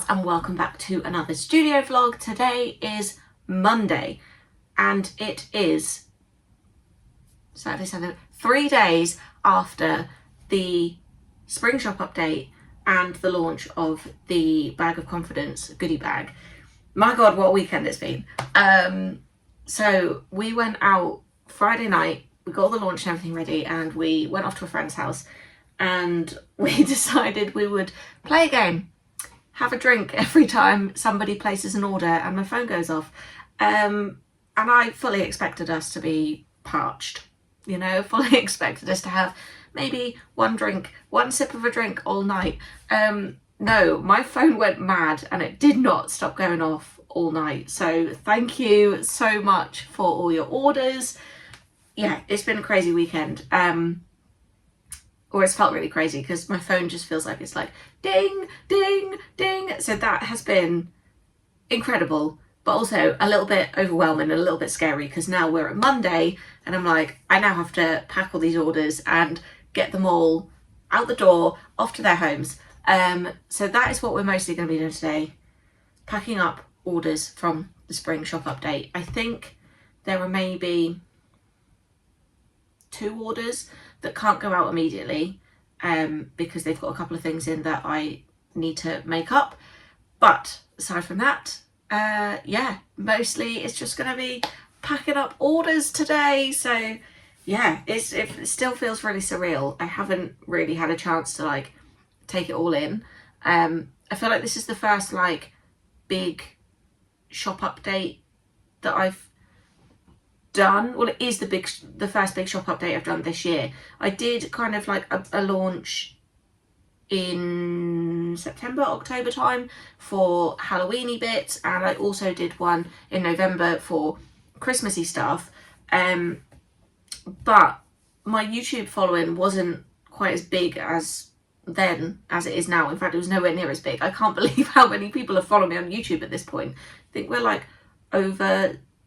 and welcome back to another studio vlog. Today is Monday and it is Saturday, Sunday, 3 days after the spring shop update and the launch of the Bag of Confidence goodie bag. My God, what a weekend it's been. So we went out Friday night, we got all the launch and everything ready, and we went off to a friend's house and we decided we would play a game. Have a drink every time somebody places an order and my phone goes off. And I fully expected us to be parched, you know, fully expected us to have maybe one drink, one sip of a drink all night. No, my phone went mad and it did not stop going off all night. So thank you so much for all your orders. Yeah, it's been a crazy weekend. Or it's felt really crazy because my phone just feels like it's like ding, ding, ding. So that has been incredible, but also a little bit overwhelming and a little bit scary because now we're at Monday and I'm like, I now have to pack all these orders and get them all out the door, off to their homes. So that is what we're mostly going to be doing today, packing up orders from the spring shop update. I think there are maybe 2 orders that can't go out immediately because they've got a couple of things in that I need to make up. But aside from that, yeah, mostly it's just going to be packing up orders today. So yeah, it still feels really surreal. I haven't really had a chance to like take it all in. I feel like this is the first like big shop update that I've done. Well, it is the first big shop update I've done this year. I did kind of like a launch in September, October time for Halloweeny bits, and I also did one in November for Christmassy stuff. But my YouTube following wasn't quite as big as then as it is now. In fact, it was nowhere near as big. I can't believe how many people have followed me on YouTube at this point. I think we're like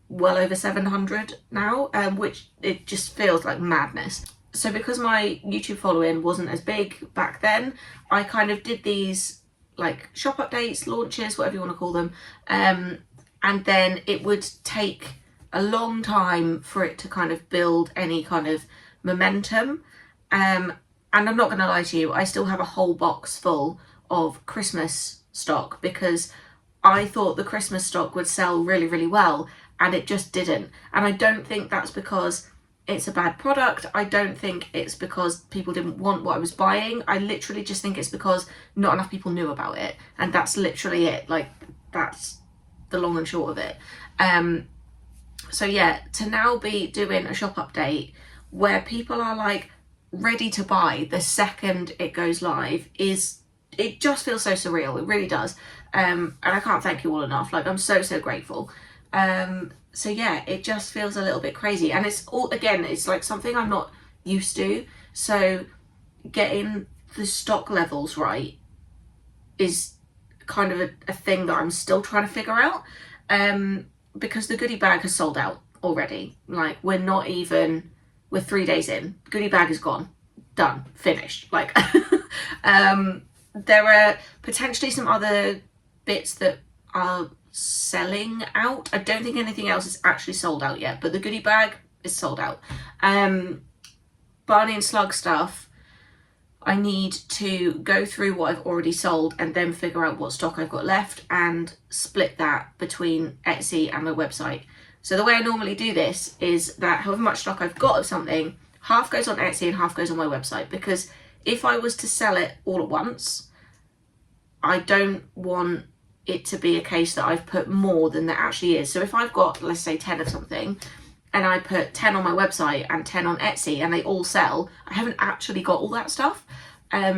well over 700 now, which it just feels like madness. So because my YouTube following wasn't as big back then, I kind of did these like shop updates, launches, whatever you want to call them, and then it would take a long time for it to kind of build any kind of momentum. And I'm not going to lie to you, I still have a whole box full of Christmas stock because I thought the Christmas stock would sell really, really well, and it just didn't. And I don't think that's because it's a bad product. I don't think it's because people didn't want what I was buying. I literally just think it's because not enough people knew about it. And that's literally it. Like, that's the long and short of it. So yeah, to now be doing a shop update where people are like ready to buy the second it goes live it just feels so surreal. It really does. And I can't thank you all enough. Like, I'm so grateful. So yeah, it just feels a little bit crazy, and it's all, again, it's like something I'm not used to. So getting the stock levels right is kind of a thing that I'm still trying to figure out, because the goodie bag has sold out already. Like, we're 3 days in, goodie bag is gone, done, finished. Like, there are potentially some other bits that are selling out. I don't think anything else is actually sold out yet, but the goodie bag is sold out. Barney and Slug stuff, I need to go through what I've already sold and then figure out what stock I've got left and split that between Etsy and my website. So the way I normally do this is that however much stock I've got of something, half goes on Etsy and half goes on my website, because if I was to sell it all at once, I don't want it to be a case that I've put more than there actually is. So if I've got, let's say, 10 of something and I put 10 on my website and 10 on Etsy and they all sell, I haven't actually got all that stuff.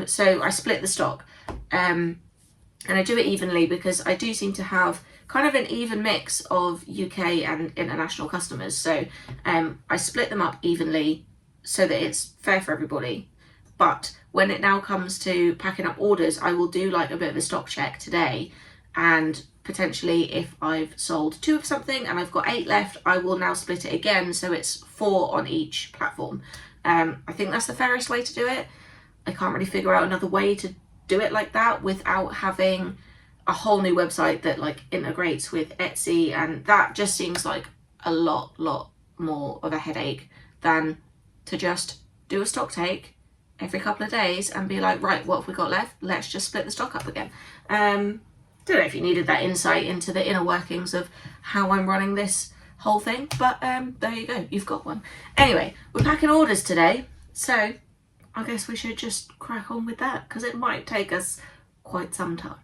So I split the stock, and I do it evenly because I do seem to have kind of an even mix of UK and international customers. So I split them up evenly so that it's fair for everybody. But when it now comes to packing up orders, I will do like a bit of a stock check today, and potentially if I've sold 2 of something and I've got 8 left, I will now split it again so it's 4 on each platform. I think that's the fairest way to do it. I can't really figure out another way to do it like that without having a whole new website that like integrates with Etsy, and that just seems like a lot more of a headache than to just do a stock take every couple of days and be like, right, what have we got left? Let's just split the stock up again. Don't know if you needed that insight into the inner workings of how I'm running this whole thing, but there you go, you've got one. Anyway, we're packing orders today, so I guess we should just crack on with that, because it might take us quite some time.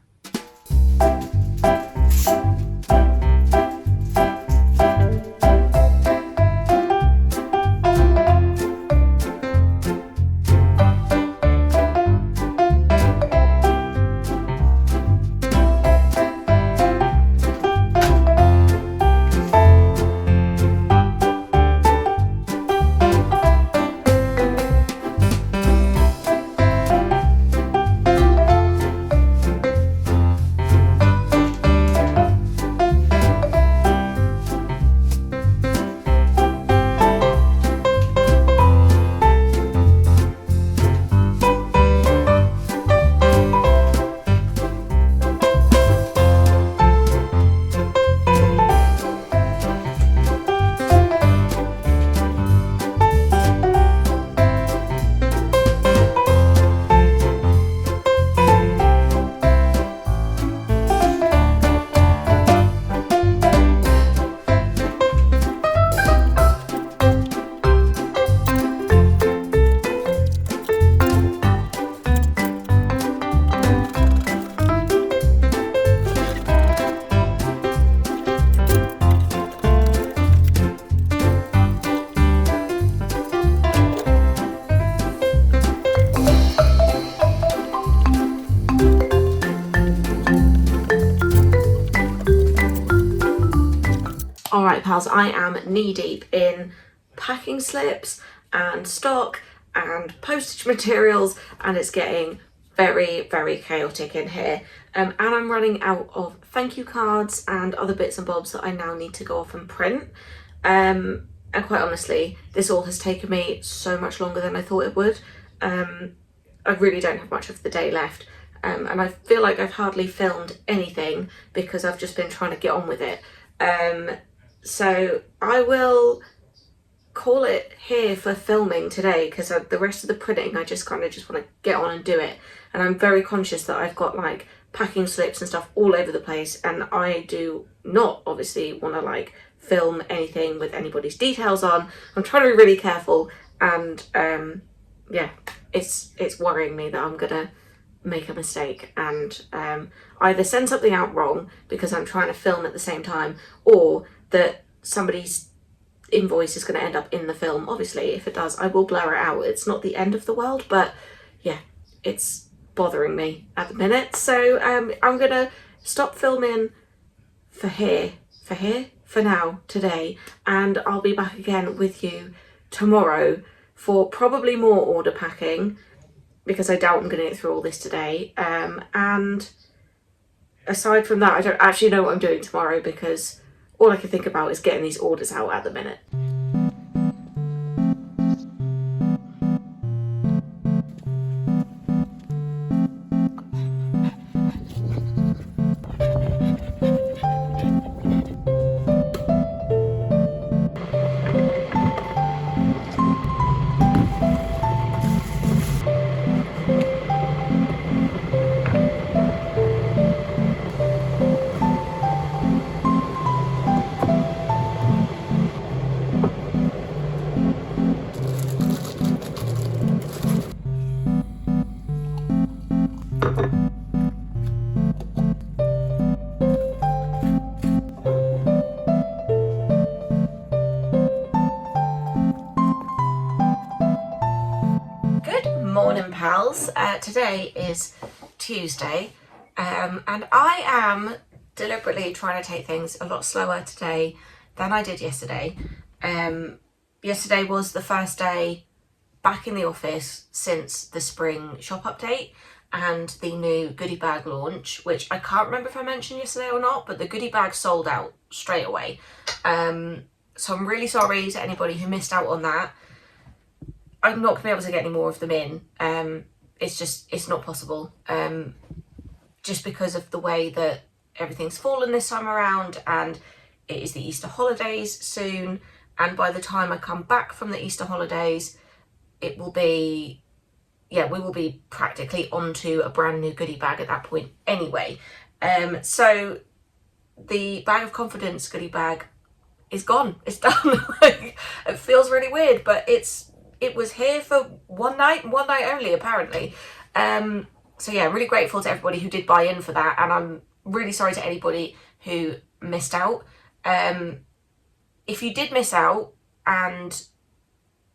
Alright pals, I am knee deep in packing slips and stock and postage materials, and it's getting very chaotic in here, and I'm running out of thank you cards and other bits and bobs that I now need to go off and print, and quite honestly this all has taken me so much longer than I thought it would. I really don't have much of the day left, and I feel like I've hardly filmed anything because I've just been trying to get on with it. So I will call it here for filming today, because the rest of the printing I just want to get on and do it, and I'm very conscious that I've got like packing slips and stuff all over the place, and I do not obviously want to like film anything with anybody's details on. I'm trying to be really careful, and yeah, it's worrying me that I'm gonna make a mistake and either send something out wrong because I'm trying to film at the same time, or that somebody's invoice is going to end up in the film. Obviously, if it does, I will blur it out. It's not the end of the world, but yeah, it's bothering me at the minute. So I'm going to stop filming for now, today, and I'll be back again with you tomorrow for probably more order packing, because I doubt I'm going to get through all this today. And aside from that, I don't actually know what I'm doing tomorrow, because all I can think about is getting these orders out at the minute. Morning pals, today is Tuesday, and I am deliberately trying to take things a lot slower today than I did yesterday. Yesterday was the first day back in the office since the spring shop update and the new goodie bag launch, which I can't remember if I mentioned yesterday or not, but the goodie bag sold out straight away. So I'm really sorry to anybody who missed out on that. I'm not going to be able to get any more of them in. It's not possible. just because of the way that everything's fallen this time around, and it is the Easter holidays soon, and by the time I come back from the Easter holidays, it will be, we will be practically onto a brand new goodie bag at that point anyway. So the Bag of Confidence goodie bag is gone. It's done. Like, it feels really weird, but it was here for one night only, apparently. So yeah, really grateful to everybody who did buy in for that, and I'm really sorry to anybody who missed out. If you did miss out and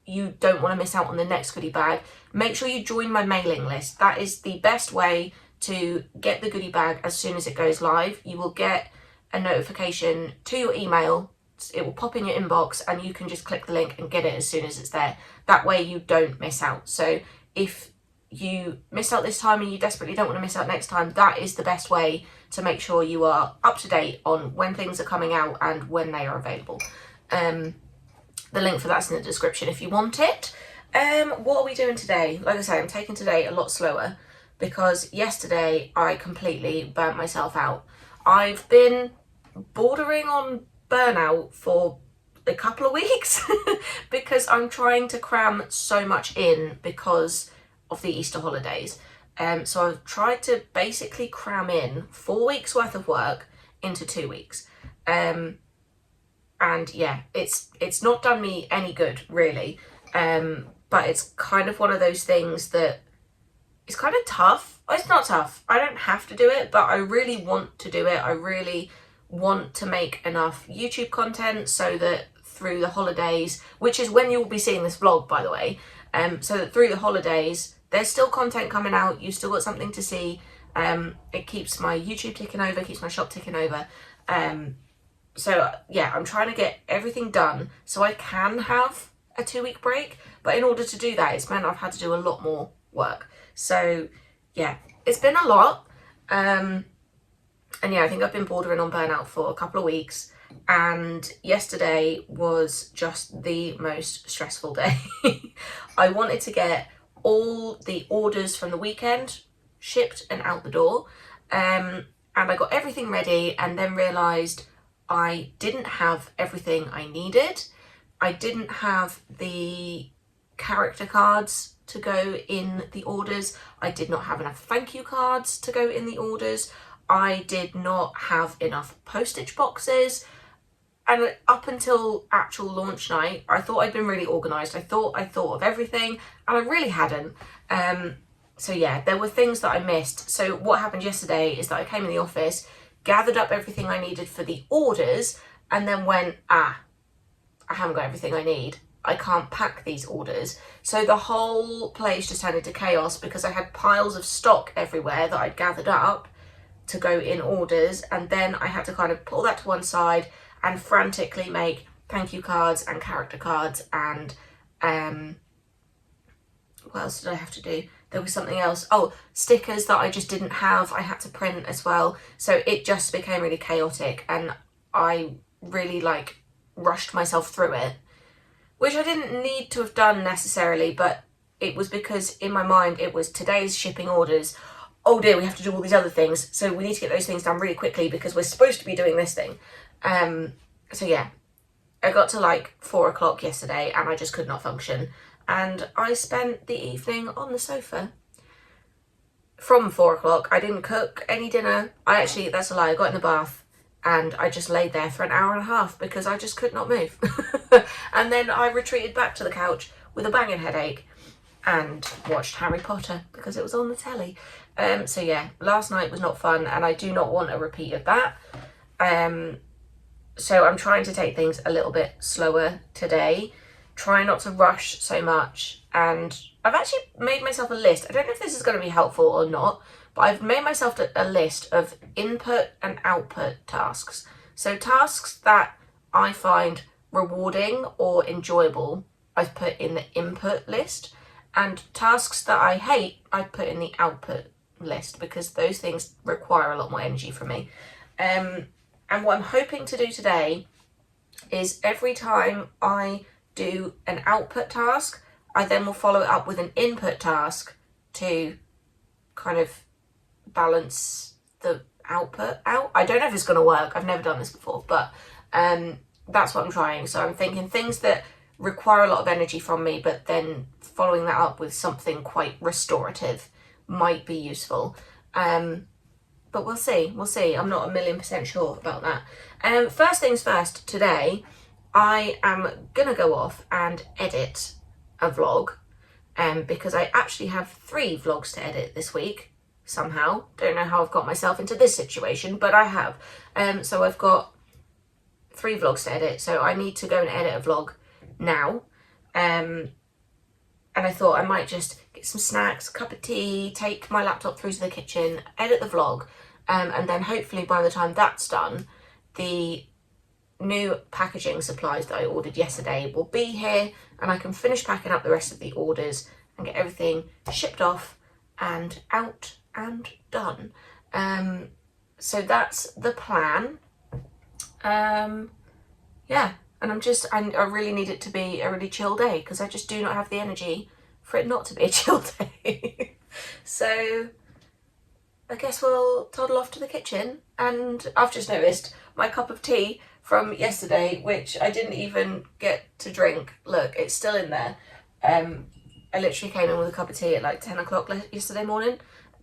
you don't want to miss out on the next goodie bag, make sure you join my mailing list. That is the best way to get the goodie bag as soon as it goes live. You will get a notification to your email. It will pop in your inbox and you can just click the link and get it as soon as it's there. That way you don't miss out. So if you missed out this time and you desperately don't want to miss out next time, that is the best way to make sure you are up to date on when things are coming out and when they are available. The link for that's in the description if you want it. What are we doing today? Like I say, I'm taking today a lot slower because yesterday I completely burnt myself out. I've been bordering on burnout for a couple of weeks because I'm trying to cram so much in because of the Easter holidays. So I've tried to basically cram in 4 weeks worth of work into 2 weeks. And yeah, it's not done me any good, really. But it's kind of one of those things that it's kind of tough. It's not tough. I don't have to do it, but I really want to do it. I really want to make enough YouTube content so that through the holidays, which is when you'll be seeing this vlog, by the way, so that through the holidays, there's still content coming out. You've still got something to see. It keeps my YouTube ticking over, keeps my shop ticking over. So yeah, I'm trying to get everything done so I can have a 2-week break. But in order to do that, it's meant I've had to do a lot more work. So yeah, it's been a lot. And yeah, I think I've been bordering on burnout for a couple of weeks. And yesterday was just the most stressful day. I wanted to get all the orders from the weekend shipped and out the door. And I got everything ready and then realised I didn't have everything I needed. I didn't have the character cards to go in the orders. I did not have enough thank you cards to go in the orders. I did not have enough postage boxes. And up until actual launch night, I thought I'd been really organised. I thought of everything, and I really hadn't. So yeah, there were things that I missed. So what happened yesterday is that I came in the office, gathered up everything I needed for the orders, and then went, I haven't got everything I need. I can't pack these orders. So the whole place just turned into chaos because I had piles of stock everywhere that I'd gathered up to go in orders, and then I had to kind of pull that to one side and frantically make thank you cards and character cards and what else did I have to do? There was something else. Oh, stickers that I just didn't have. I had to print as well. So it just became really chaotic, and I really rushed myself through it, which I didn't need to have done necessarily, but it was because in my mind it was today's shipping orders. Oh dear, we have to do all these other things, so we need to get those things done really quickly because we're supposed to be doing this thing. So yeah, I got to 4 o'clock yesterday and I just could not function. And I spent the evening on the sofa. From 4 o'clock, I didn't cook any dinner. That's a lie, I got in the bath and I just laid there for an hour and a half because I just could not move. And then I retreated back to the couch with a banging headache and watched Harry Potter because it was on the telly. So yeah, last night was not fun and I do not want a repeat of that. So I'm trying to take things a little bit slower today, try not to rush so much, and I've actually made myself a list. I don't know if this is going to be helpful or not, but I've made myself a list of input and output tasks. So tasks that I find rewarding or enjoyable, I've put in the input list, and tasks that I hate, I've put in the output list because those things require a lot more energy from me. And what I'm hoping to do today is every time I do an output task, I then will follow it up with an input task to kind of balance the output out. I don't know if it's going to work. I've never done this before, but that's what I'm trying. So I'm thinking things that require a lot of energy from me, but then following that up with something quite restorative might be useful. But we'll see. I'm not 1,000,000% sure about that. First things first, today I am going to go off and edit a vlog because I actually have 3 vlogs to edit this week somehow. Don't know how I've got myself into this situation, but I have. So I've got 3 vlogs to edit, so I need to go and edit a vlog now. And I thought I might just get some snacks, a cup of tea, take my laptop through to the kitchen, edit the vlog, and then hopefully by the time that's done, the new packaging supplies that I ordered yesterday will be here, and I can finish packing up the rest of the orders and get everything shipped off and out and done. So that's the plan. Yeah, and I really need it to be a really chill day because I just do not have the energy for it not to be a chill day. So I guess we'll toddle off to the kitchen, and I've just noticed my cup of tea from yesterday, which I didn't even get to drink. Look, it's still in there. I literally came in with a cup of tea at like 10 o'clock yesterday morning,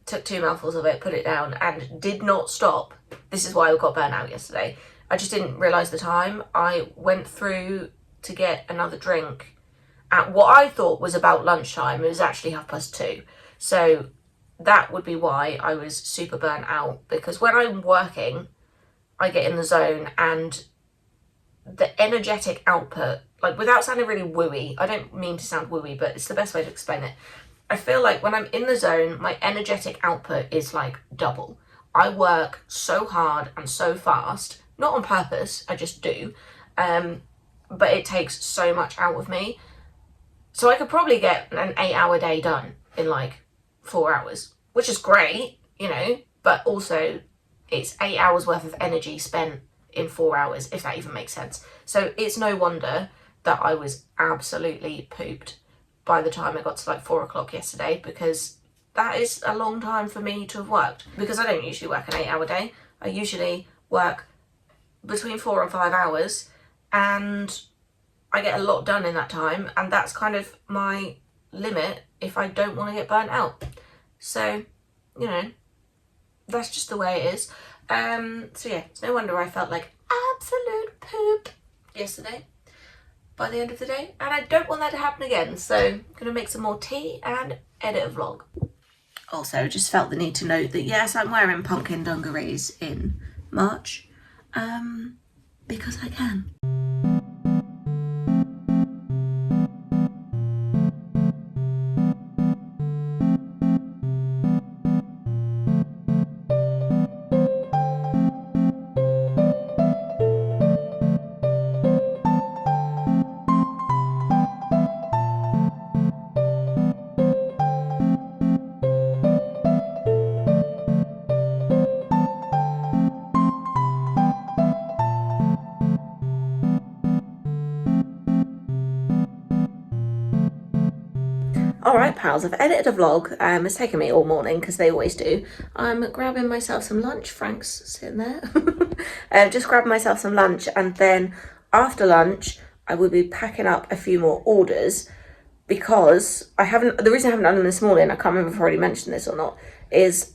took 2 mouthfuls of it, put it down, and did not stop. This is why I got burnt out yesterday. I just didn't realise the time. I went through to get another drink at what I thought was about lunchtime. It was actually 2:30. So that would be why I was super burnt out, because when I'm working, I get in the zone, and the energetic output, like without sounding really wooey, I don't mean to sound wooey, but it's the best way to explain it. I feel like when I'm in the zone, my energetic output is like double. I work so hard and so fast, not on purpose, I just do, but it takes so much out of me. So I could probably get an 8-hour day done in like 4 hours, which is great, you know, but also it's 8 hours worth of energy spent in 4 hours, if that even makes sense. So it's no wonder that I was absolutely pooped by the time I got to like 4 o'clock yesterday, because that is a long time for me to have worked, because I don't usually work an 8-hour day. I usually work between 4 and 5 hours, and I get a lot done in that time, and that's kind of my limit if I don't want to get burnt out. So, you know, that's just the way it is. So yeah, it's no wonder I felt like absolute poop yesterday by the end of the day, and I don't want that to happen again. So I'm gonna make some more tea and edit a vlog. Also, just felt the need to note that yes, I'm wearing pumpkin dungarees in March, because I can. Alright pals, I've edited a vlog. It's taken me all morning, because they always do. I'm grabbing myself some lunch. Frank's sitting there. Just grabbing myself some lunch, and then after lunch I will be packing up a few more orders, because the reason I haven't done them this morning, I can't remember if I've already mentioned this or not, is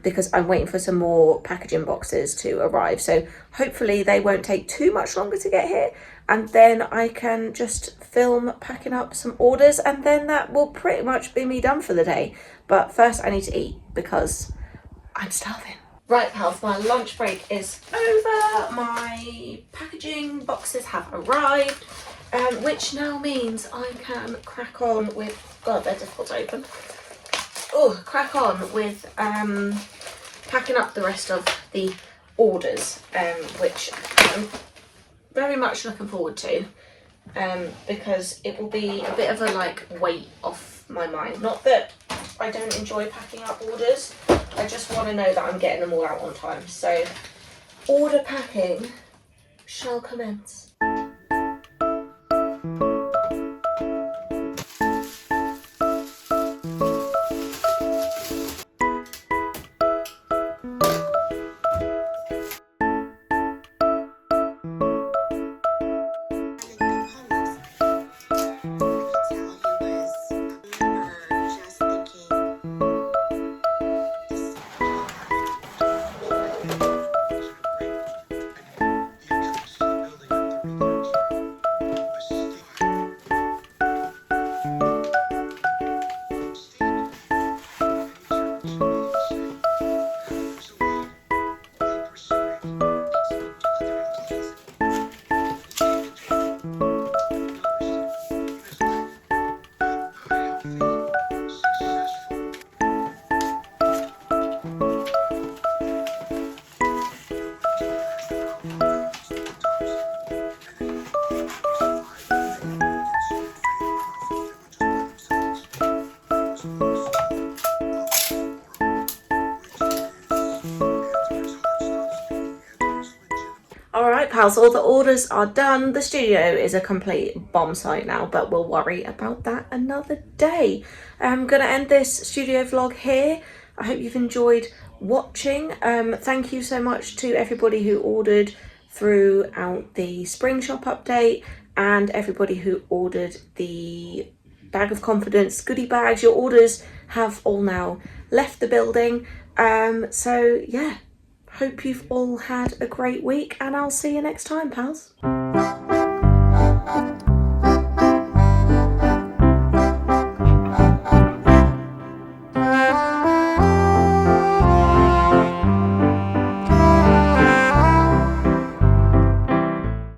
because I'm waiting for some more packaging boxes to arrive. So hopefully they won't take too much longer to get here, and then I can just film packing up some orders, and then that will pretty much be me done for the day. But first I need to eat, because I'm starving. Right pals, my lunch break is over. My packaging boxes have arrived, which now means I can crack on with, God, they're difficult to open. Oh, crack on with packing up the rest of the orders, which I'm very much looking forward to, because it will be a bit of a like weight off my mind. Not that I don't enjoy packing up orders, I just want to know that I'm getting them all out on time. So order packing shall commence. pals, all the orders are done. The studio is a complete bomb site now, but we'll worry about that another day. I'm gonna end this studio vlog here. I hope you've enjoyed watching. Thank you so much to everybody who ordered throughout the spring shop update, and everybody who ordered the bag of confidence goodie bags. Your orders have all now left the building. So yeah, hope you've all had a great week, and I'll see you next time, pals.